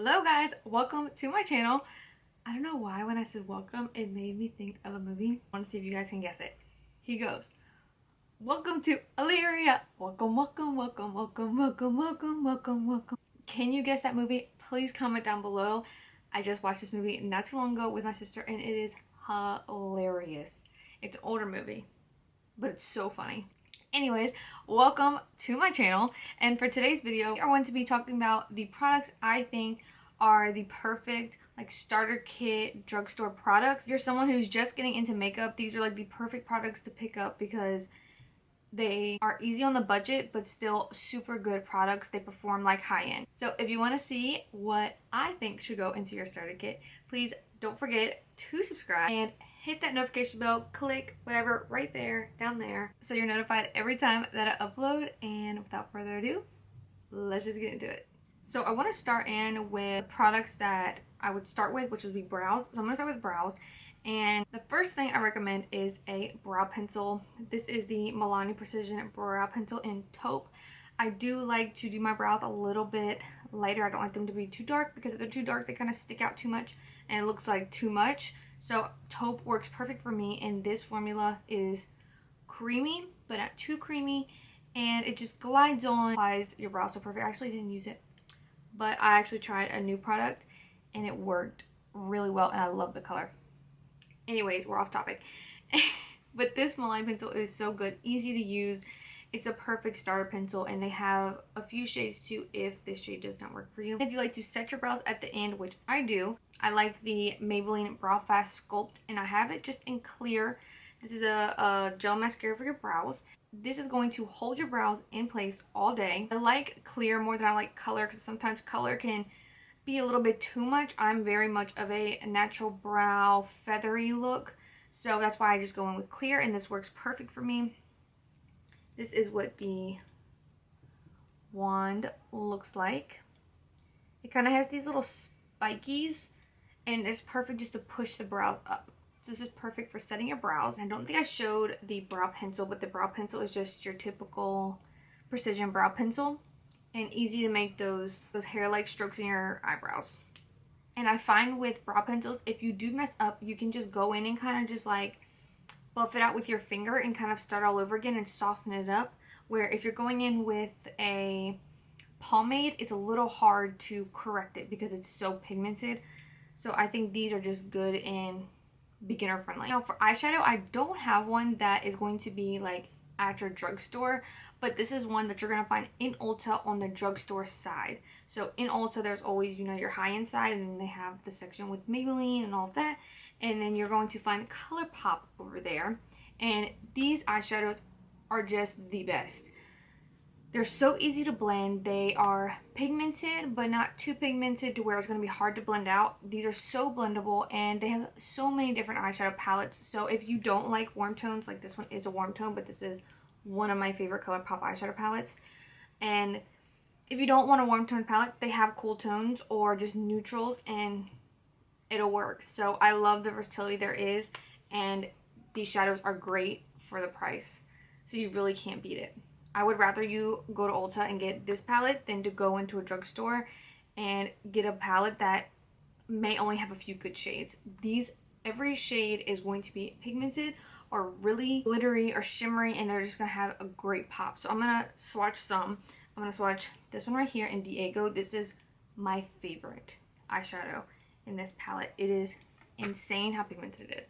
Hello guys, welcome to my channel. I don't know why when I said welcome it made me think of a movie. I want to see if you guys can guess it. Here goes. Welcome to Illyria. Welcome, welcome, welcome, welcome, welcome, welcome, welcome, welcome. Can you guess that movie? Please comment down below. I just watched this movie not too long ago with my sister and it is hilarious. It's an older movie, but it's so funny. Anyways, welcome to my channel, and for today's video I want to be talking about the products I think are the perfect starter kit drugstore products. If you're someone who's just getting into makeup, these are the perfect products to pick up because they are easy on the budget but still super good products. They perform like high-end. So if you want to see what I think should go into your starter kit, please don't forget to subscribe and hit that notification bell, click whatever right there, down there, so you're notified every time that I upload. And without further ado, let's just get into it. So I want to start in with products that I would start with, which would be brows. So I'm going to start with brows. And the first thing I recommend is a brow pencil. This is the Milani Precision Brow Pencil in taupe. I do like to do my brows a little bit lighter. I don't like them to be too dark because if they're too dark, they kind of stick out too much and it looks like too much. So taupe works perfect for me, and this formula is creamy but not too creamy, and it just glides on, applies your brows so perfect. I actually didn't use it, but I actually tried a new product and it worked really well and I love the color. Anyways, we're off topic. But this Milani pencil is so good, easy to use. It's a perfect starter pencil, and they have a few shades too if this shade does not work for you. If you like to set your brows at the end, which I do, I like the Maybelline Brow Fast Sculpt, and I have it just in clear. This is a gel mascara for your brows. This is going to hold your brows in place all day. I like clear more than I like color because sometimes color can be a little bit too much. I'm very much of a natural brow feathery look, so that's why I just go in with clear, and this works perfect for me. This is what the wand looks like. It kind of has these little spikies, and it's perfect just to push the brows up. So this is perfect for setting your brows. I don't think I showed the brow pencil, but the brow pencil is just your typical precision brow pencil, and easy to make those hair-like strokes in your eyebrows. And I find with brow pencils, if you do mess up, you can just go in and kind of just buff it out with your finger and kind of start all over again and soften it up. Where if you're going in with a pomade, it's a little hard to correct it because it's so pigmented. So I think these are just good and beginner friendly. Now for eyeshadow, I don't have one that is going to be at your drugstore, but this is one that you're going to find in Ulta on the drugstore side. So in Ulta, there's always, your high-end side, and then they have the section with Maybelline and all of that. And then you're going to find Colourpop over there. And these eyeshadows are just the best. They're so easy to blend. They are pigmented, but not too pigmented to where it's going to be hard to blend out. These are so blendable, and they have so many different eyeshadow palettes. So if you don't like warm tones, this one is a warm tone, but this is one of my favorite Colourpop eyeshadow palettes. And if you don't want a warm tone palette, they have cool tones or just neutrals, and it'll work. So I love the versatility there is, and these shadows are great for the price. So you really can't beat it. I would rather you go to Ulta and get this palette than to go into a drugstore and get a palette that may only have a few good shades. Every shade is going to be pigmented or really glittery or shimmery, and they're just gonna have a great pop. So I'm gonna swatch some. I'm gonna swatch this one right here in Diego. This is my favorite eyeshadow in this palette. It is insane how pigmented it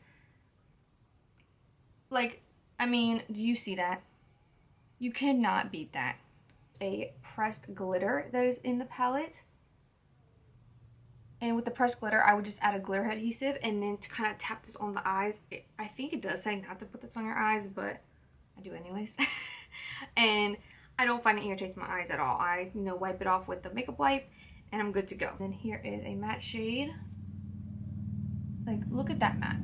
is. I mean, do you see that? You cannot beat that. A pressed glitter that is in the palette. And with the pressed glitter, I would just add a glitter adhesive and then to kind of tap this on the eyes. I think it does say not to put this on your eyes, but I do anyways. And I don't find it irritates my eyes at all. I, wipe it off with the makeup wipe and I'm good to go. Then here is a matte shade. Look at that matte.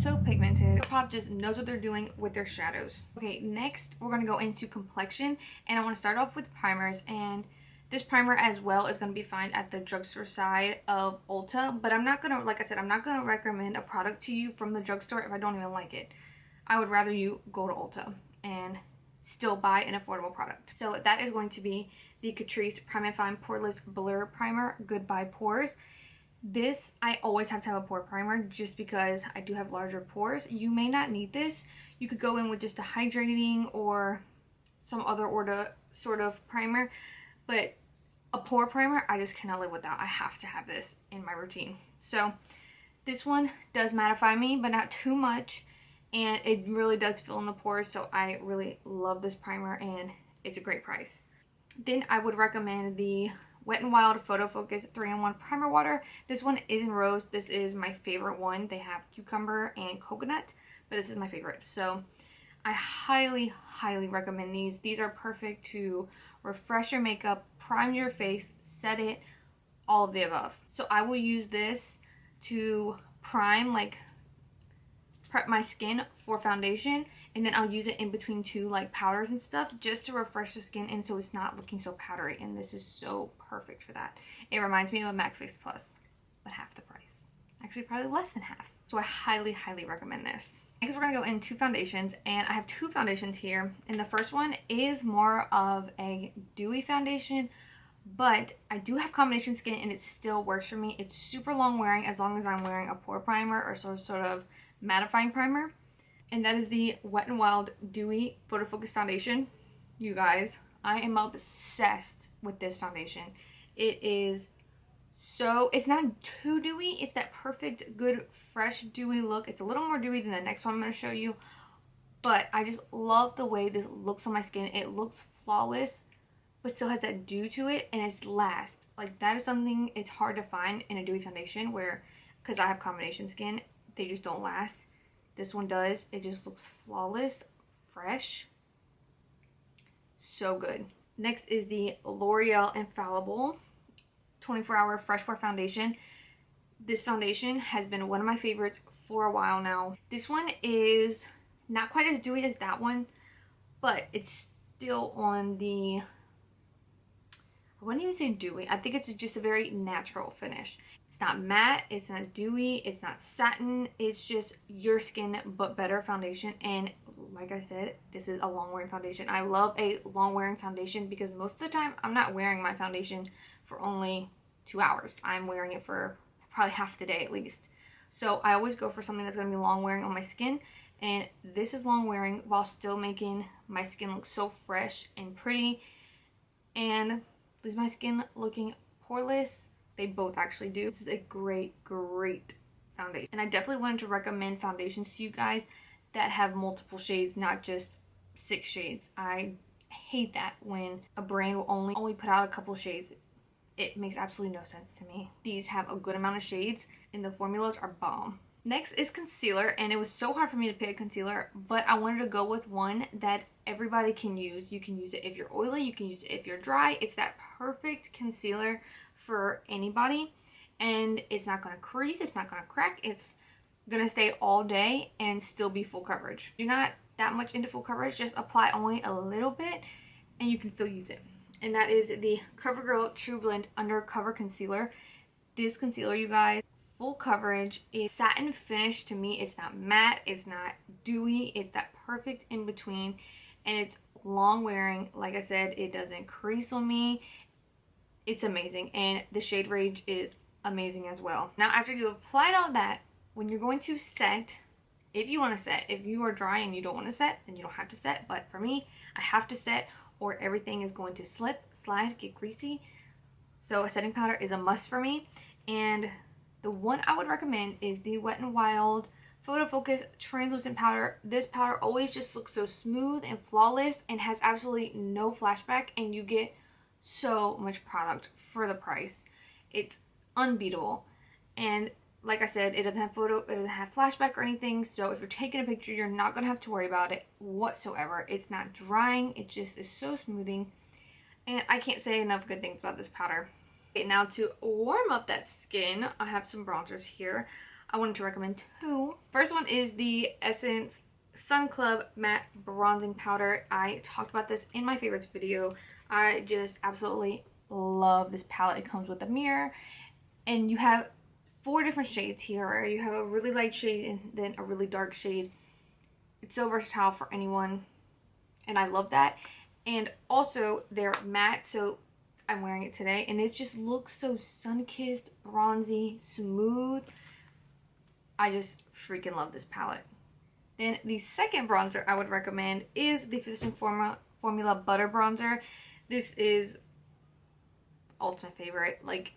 So pigmented. Colourpop just knows what they're doing with their shadows. Okay, next we're going to go into complexion, and I want to start off with primers, and this primer as well is going to be found at the drugstore side of Ulta, but I'm not going to, like I said, I'm not going to recommend a product to you from the drugstore if I don't even like it. I would rather you go to Ulta and still buy an affordable product. So that is going to be the Catrice Prime and Fine Poreless Blur Primer, Goodbye Pores. This, I always have to have a pore primer just because I do have larger pores. You may not need this. You could go in with just a hydrating or some other sort of primer, but a pore primer, I just cannot live without. I have to have this in my routine. So this one does mattify me, but not too much, and it really does fill in the pores, so I really love this primer, and it's a great price. Then I would recommend the Wet n Wild Photo Focus 3-in-1 Primer Water. This one is in rose. This is my favorite one. They have cucumber and coconut, but this is my favorite. So I highly, highly recommend these. These are perfect to refresh your makeup, prime your face, set it, all of the above. So I will use this to prime, like prep my skin for foundation, and then I'll use it in between two like powders and stuff just to refresh the skin and so it's not looking so powdery, and this is so perfect for that. It reminds me of a MAC Fix Plus, but half the price. Actually probably less than half. So I highly, highly recommend this. Next we're going to go into foundations, and I have two foundations here, and the first one is more of a dewy foundation, but I do have combination skin and it still works for me. It's super long wearing as long as I'm wearing a pore primer or sort of mattifying primer, and that is the Wet n Wild Dewy Photo Focus Foundation. You guys, I am obsessed with this foundation. It is so, it's not too dewy, it's that perfect good fresh dewy look. It's a little more dewy than the next one I'm going to show you, but I just love the way this looks on my skin. It looks flawless but still has that dew to it, and it's lasts. Like, that is something it's hard to find in a dewy foundation, where, because I have combination skin, they just don't last. This one does. It just looks flawless, fresh, so good. Next is the L'Oreal Infallible 24-Hour Fresh Pore Foundation. This foundation has been one of my favorites for a while now. This one is not quite as dewy as that one, but it's still on the, I wouldn't even say dewy. I think it's just a very natural finish. It's not matte, it's not dewy, it's not satin. It's just your skin but better foundation. And like I said, this is a long wearing foundation. I love a long wearing foundation because most of the time I'm not wearing my foundation for only 2 hours. I'm wearing it for probably half the day at least. So I always go for something that's going to be long wearing on my skin, and this is long wearing while still making my skin look so fresh and pretty, and leaves my skin looking poreless. They both actually do. This is a great, great foundation, and I definitely wanted to recommend foundations to you guys that have multiple shades, not just 6 shades. I hate that when a brand will only put out a couple shades. It makes absolutely no sense to me. These have a good amount of shades and the formulas are bomb. Next is concealer, and it was so hard for me to pick a concealer, but I wanted to go with one that everybody can use. You can use it if you're oily, you can use it if you're dry. It's that perfect concealer for anybody, and it's not going to crease, it's not going to crack, it's going to stay all day and still be full coverage. If you're not that much into full coverage, just apply only a little bit and you can still use it. And that is the Covergirl Trublend Undercover Concealer. This concealer, you guys, full coverage, is satin finish to me. It's not matte, it's not dewy, it's that perfect in between, and it's long wearing. Like I said, it doesn't crease on me. It's amazing, and the shade range is amazing as well. Now, after you applied all that, when you're going to set, if you want to set, if you are dry and you don't want to set, then you don't have to set, but for me, I have to set, or everything is going to slip, slide, get greasy. So a setting powder is a must for me, and the one I would recommend is the Wet n Wild Photo Focus Translucent Powder. This powder always just looks so smooth and flawless and has absolutely no flashback, and you get so much product for the price. It's unbeatable, and like I said, it doesn't have flashback or anything, so if you're taking a picture, you're not going to have to worry about it whatsoever. It's not drying, it just is so smoothing, and I can't say enough good things about this powder. Okay, now to warm up that skin, I have some bronzers here. I wanted to recommend 2. First one is the Essence Sun Club Matte Bronzing Powder. I talked about this in my favorites video. I just absolutely love this palette. It comes with a mirror, and you have 4 different shades here. You have a really light shade and then a really dark shade. It's so versatile for anyone, and I love that. And also they're matte, so I'm wearing it today, and it just looks so sun-kissed, bronzy, smooth. I just freaking love this palette. Then the second bronzer I would recommend is the Physicians Formula Butter Bronzer. This is ultimate favorite. Like,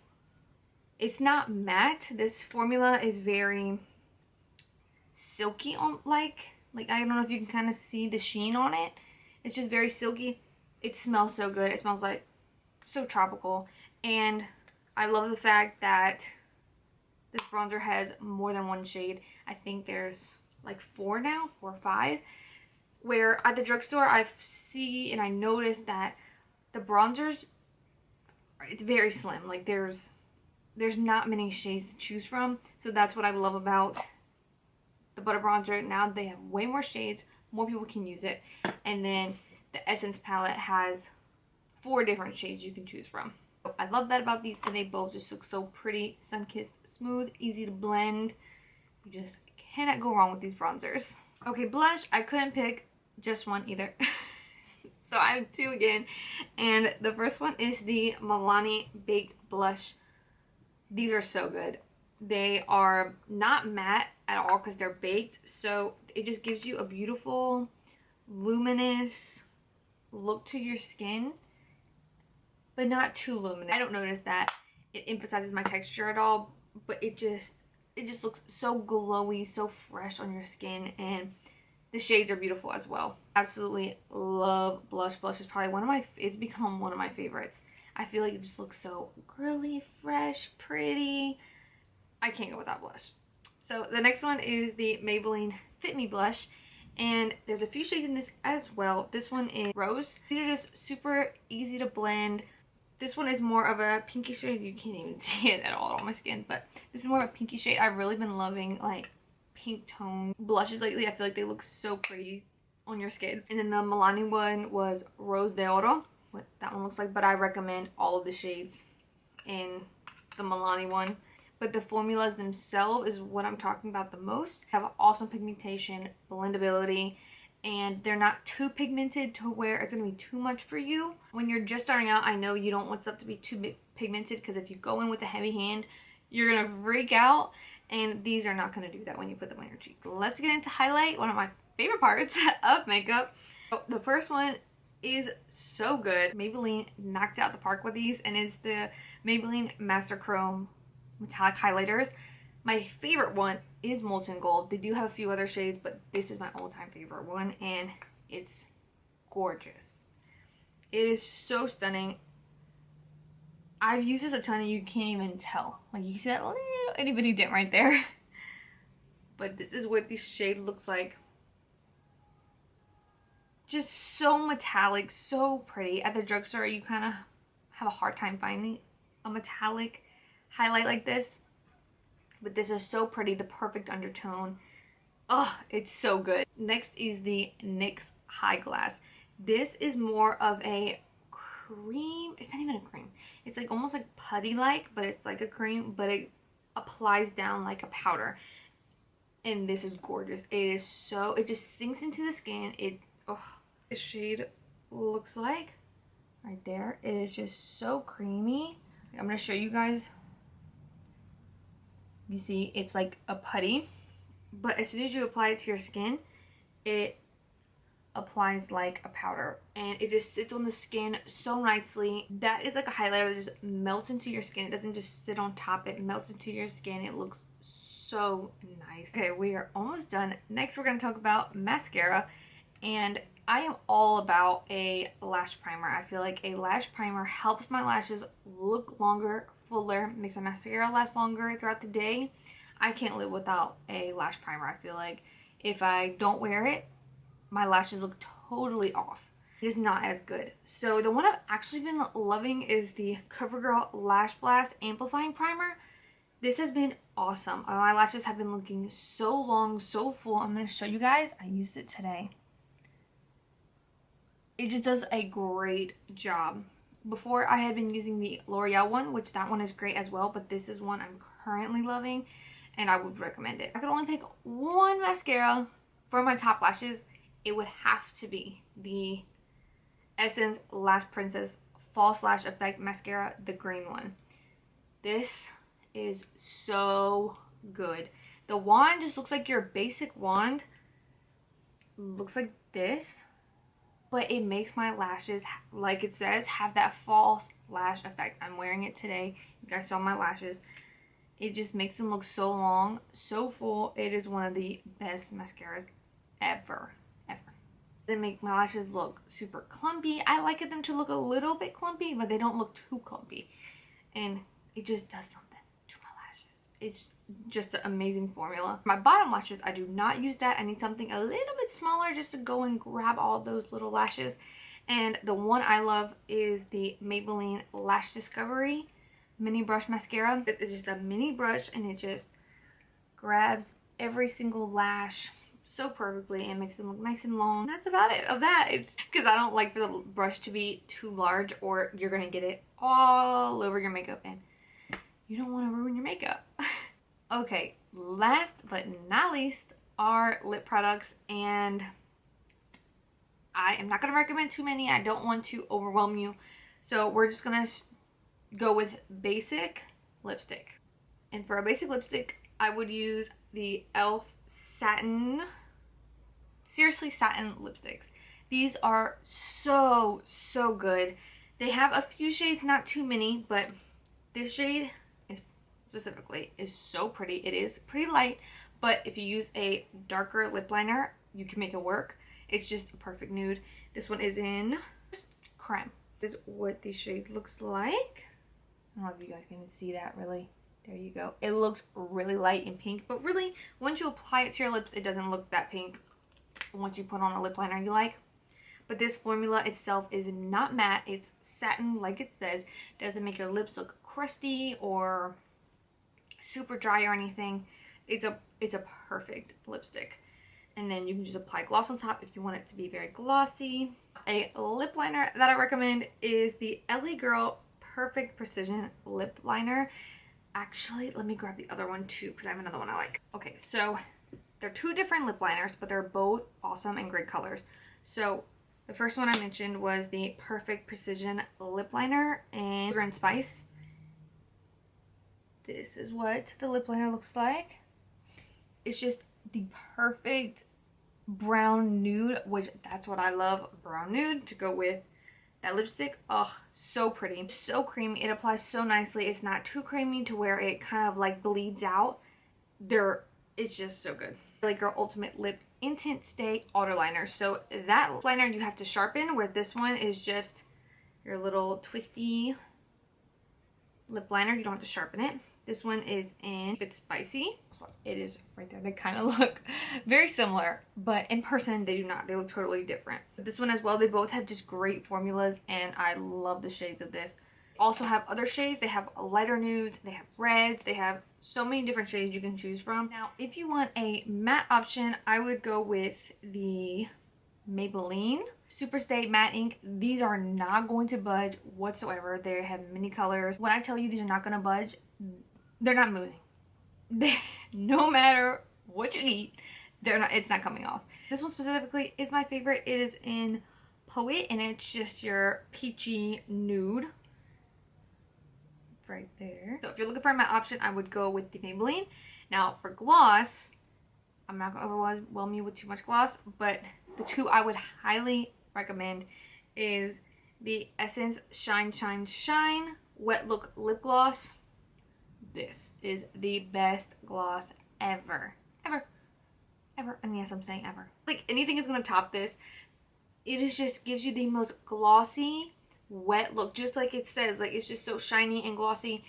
it's not matte. This formula is very silky on like I don't know if you can kind of see the sheen on it. It's just very silky. It smells so good. It smells like so tropical, and I love the fact that this bronzer has more than one shade. I think there's like 4 now, 4 or 5, where at the drugstore I see and I noticed that the bronzers, it's very slim. Like there's not many shades to choose from, so that's what I love about the butter bronzer. Now they have way more shades, more people can use it, and then the Essence palette has 4 different shades you can choose from. So I love that about these, and they both just look so pretty, sun-kissed, smooth, easy to blend. You just cannot go wrong with these bronzers. Okay, blush, I couldn't pick just one either. So I have 2 again, and the first one is the Milani Baked Blush. These are so good. They are not matte at all because they're baked, so it just gives you a beautiful, luminous look to your skin, but not too luminous. I don't notice that it emphasizes my texture at all, but it just looks so glowy, so fresh on your skin, and the shades are beautiful as well. Absolutely love blush. Blush is probably it's become one of my favorites. I feel like it just looks so girly, fresh, pretty. I can't go without blush. So the next one is the Maybelline Fit Me Blush, and there's a few shades in this as well. This one is Rose. These are just super easy to blend. This one is more of a pinky shade. You can't even see it at all on my skin, but this is more of a pinky shade. I've really been loving like pink tone blushes lately. I feel like they look so pretty on your skin. And then the Milani one was Rose de Oro, what that one looks like, but I recommend all of the shades in the Milani one. But the formulas themselves is what I'm talking about the most. Have awesome pigmentation, blendability, and they're not too pigmented to where it's going to be too much for you. When you're just starting out, I know you don't want stuff to be too pigmented, because if you go in with a heavy hand, you're going to freak out, and these are not going to do that when you put them on your cheeks. Let's get into highlight, one of my favorite parts of makeup. So the first one is so good. Maybelline knocked out the park with these, and it's the Maybelline Master Chrome metallic highlighters. My favorite one is Molten Gold. They do have a few other shades, but this is my all-time favorite one, and it's gorgeous. It is so stunning. I've used this a ton, and you can't even tell. Like, you see that little itty bitty dent right there. But this is what this shade looks like. Just so metallic, so pretty. At the drugstore, you kind of have a hard time finding a metallic highlight like this, but this is so pretty, the perfect undertone. Oh, it's so good. Next is the NYX High Glass. This is more of a cream. It's not even a cream. It's like almost like putty like, but it's like a cream, but it applies down like a powder. And this is gorgeous. It is so, it just sinks into the skin. The shade looks like right there. It is just so creamy. I'm gonna show you guys. You see, it's like a putty, but as soon as you apply it to your skin, it applies like a powder, and it just sits on the skin so nicely. That is like a highlighter that just melts into your skin. It doesn't just sit on top, it melts into your skin. It looks so nice. Okay, we are almost done. Next, we're going to talk about mascara, and I am all about a lash primer. I feel like a lash primer helps my lashes look longer, fuller, makes my mascara last longer throughout the day. I can't live without a lash primer. I feel like if I don't wear it, my lashes look totally off. It's not as good. So the one I've actually been loving is the Covergirl Lash Blast Amplifying Primer. This has been awesome. My lashes have been looking so long, so full. I'm going to show you guys. I used it today. It just does a great job. Before, I had been using the Loreal one, which that one is great as well, but this is one I'm currently loving, and I would recommend it. If I could only pick one mascara for my top lashes, it would have to be the Essence Lash Princess False Lash Effect mascara, the green one. This is so good. The wand just looks like your basic wand. Looks like this, but it makes my lashes, like it says, have that false lash effect. I'm wearing it today. You guys saw my lashes. It just makes them look so long, so full. It is one of the best mascaras ever. They make my lashes look super clumpy. I like them to look a little bit clumpy, but they don't look too clumpy. And it just does something to my lashes. It's just an amazing formula. My bottom lashes, I do not use that. I need something a little bit smaller just to go and grab all those little lashes. And the one I love is the Maybelline Lash Discovery Mini Brush Mascara. It's just a mini brush and it just grabs every single lash so perfectly and makes them look nice and long. That's about it of that. It's because I don't like for the brush to be too large or you're gonna get it all over your makeup and you don't want to ruin your makeup. Okay, last but not least are lip products, and I am not going to recommend too many. I don't want to overwhelm you, so we're just going to go with basic lipstick. And for a basic lipstick, I would use the e.l.f. Satin, SRSLY Satin lipsticks. These are so good. They have a few shades, not too many, but this shade specifically is so pretty. It is pretty light, but if you use a darker lip liner, you can make it work. It's just a perfect nude. This one is in Creme. This is what the shade looks like. I don't know if you guys can see that really. There you go. It looks really light and pink, but really, once you apply it to your lips, it doesn't look that pink once you put on a lip liner you like. But this formula itself is not matte. It's satin, like it says. Doesn't make your lips look crusty or super dry or anything. It's a perfect lipstick. And then you can just apply gloss on top if you want it to be very glossy. A lip liner that I recommend is the LA Girl Perfect Precision Lip Liner. Actually, let me grab the other one too because I have another one I like. Okay, so they're two different lip liners, but they're both awesome and great colors. So the first one I mentioned was the Perfect Precision Lip Liner in Sugar and Spice. This is what the lip liner looks like. It's just the perfect brown nude, which that's what I love, brown nude to go with that lipstick. Oh, so pretty, so creamy. It applies so nicely. It's not too creamy to where it kind of like bleeds out. It's just so good. LA Girl Ultimate Lip Intint Stay Outer Liner. So that liner you have to sharpen, where this one is just your little twisty lip liner. You don't have to sharpen it. This one is in It's Spicy. It is right there. They kind of look very similar, but in person they do not. They look totally different. This one as well, they both have just great formulas and I love the shades of this. Also have other shades. They have lighter nudes, they have reds, they have so many different shades you can choose from. Now, if you want a matte option, I would go with the Maybelline Superstay Matte Ink. These are not going to budge whatsoever. They have many colors. When I tell you these are not going to budge, they're not moving. No matter what you eat, it's not coming off. This one specifically is my favorite. It is in Poet and it's just your peachy nude right there. So if you're looking for a matte option, I would go with the Maybelline. Now for gloss, I'm not going to overwhelm you with too much gloss, but the two I would highly recommend is the Essence Shine Shine Shine Wet Look Lip Gloss. This is the best gloss ever. And yes, I'm saying ever. Like anything is going to top this. It is just gives you the most glossy wet look, just like it says. Like it's just so shiny and glossy.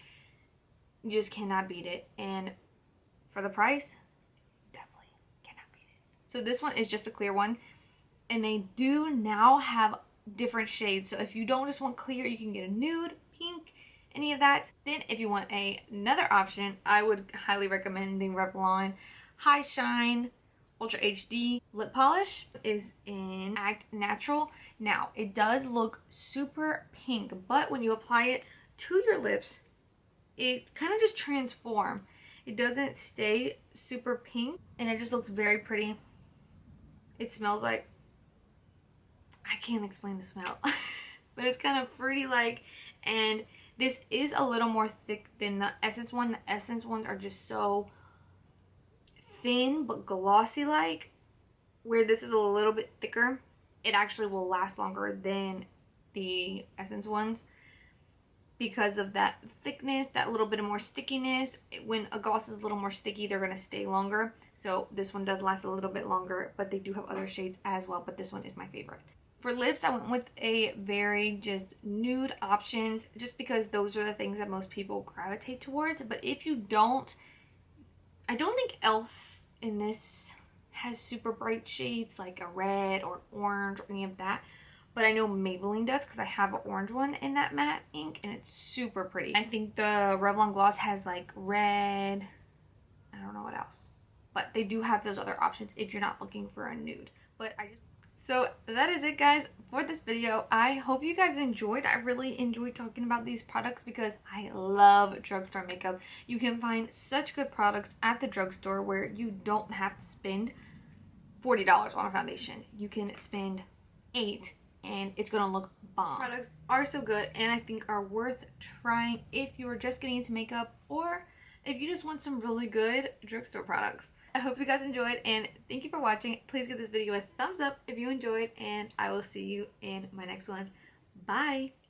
You just cannot beat it. And for the price, definitely cannot beat it. So this one is just a clear one. And they do now have different shades. So if you don't just want clear, you can get a nude, pink, any of that. Then if you want another option, I would highly recommend the Revlon High Shine Ultra HD lip polish. Is in Act Natural. Now it does look super pink, but when you apply it to your lips, it kind of just transforms. It doesn't stay super pink and it just looks very pretty. It smells like, I can't explain the smell. but it's kind of fruity like, and this is a little more thick than the Essence one. The Essence ones are just so thin but glossy like, where this is a little bit thicker. It actually will last longer than the Essence ones because of that thickness, that little bit of more stickiness. When a gloss is a little more sticky, they're going to stay longer. So this one does last a little bit longer, but they do have other shades as well, but this one is my favorite. For lips, I went with a very just nude options, just because those are the things that most people gravitate towards. But if you don't, I don't think e.l.f. in this has super bright shades like a red or orange or any of that. But I know Maybelline does, because I have an orange one in that matte ink and it's super pretty. I think the Revlon gloss has like red, I don't know what else. But they do have those other options if you're not looking for a nude. So that is it, guys, for this video. I hope you guys enjoyed. I really enjoyed talking about these products because I love drugstore makeup. You can find such good products at the drugstore where you don't have to spend $40 on a foundation. You can spend $8 and it's gonna look bomb. These products are so good and I think are worth trying if you are just getting into makeup or if you just want some really good drugstore products. I hope you guys enjoyed and thank you for watching. Please give this video a thumbs up if you enjoyed and I will see you in my next one. Bye!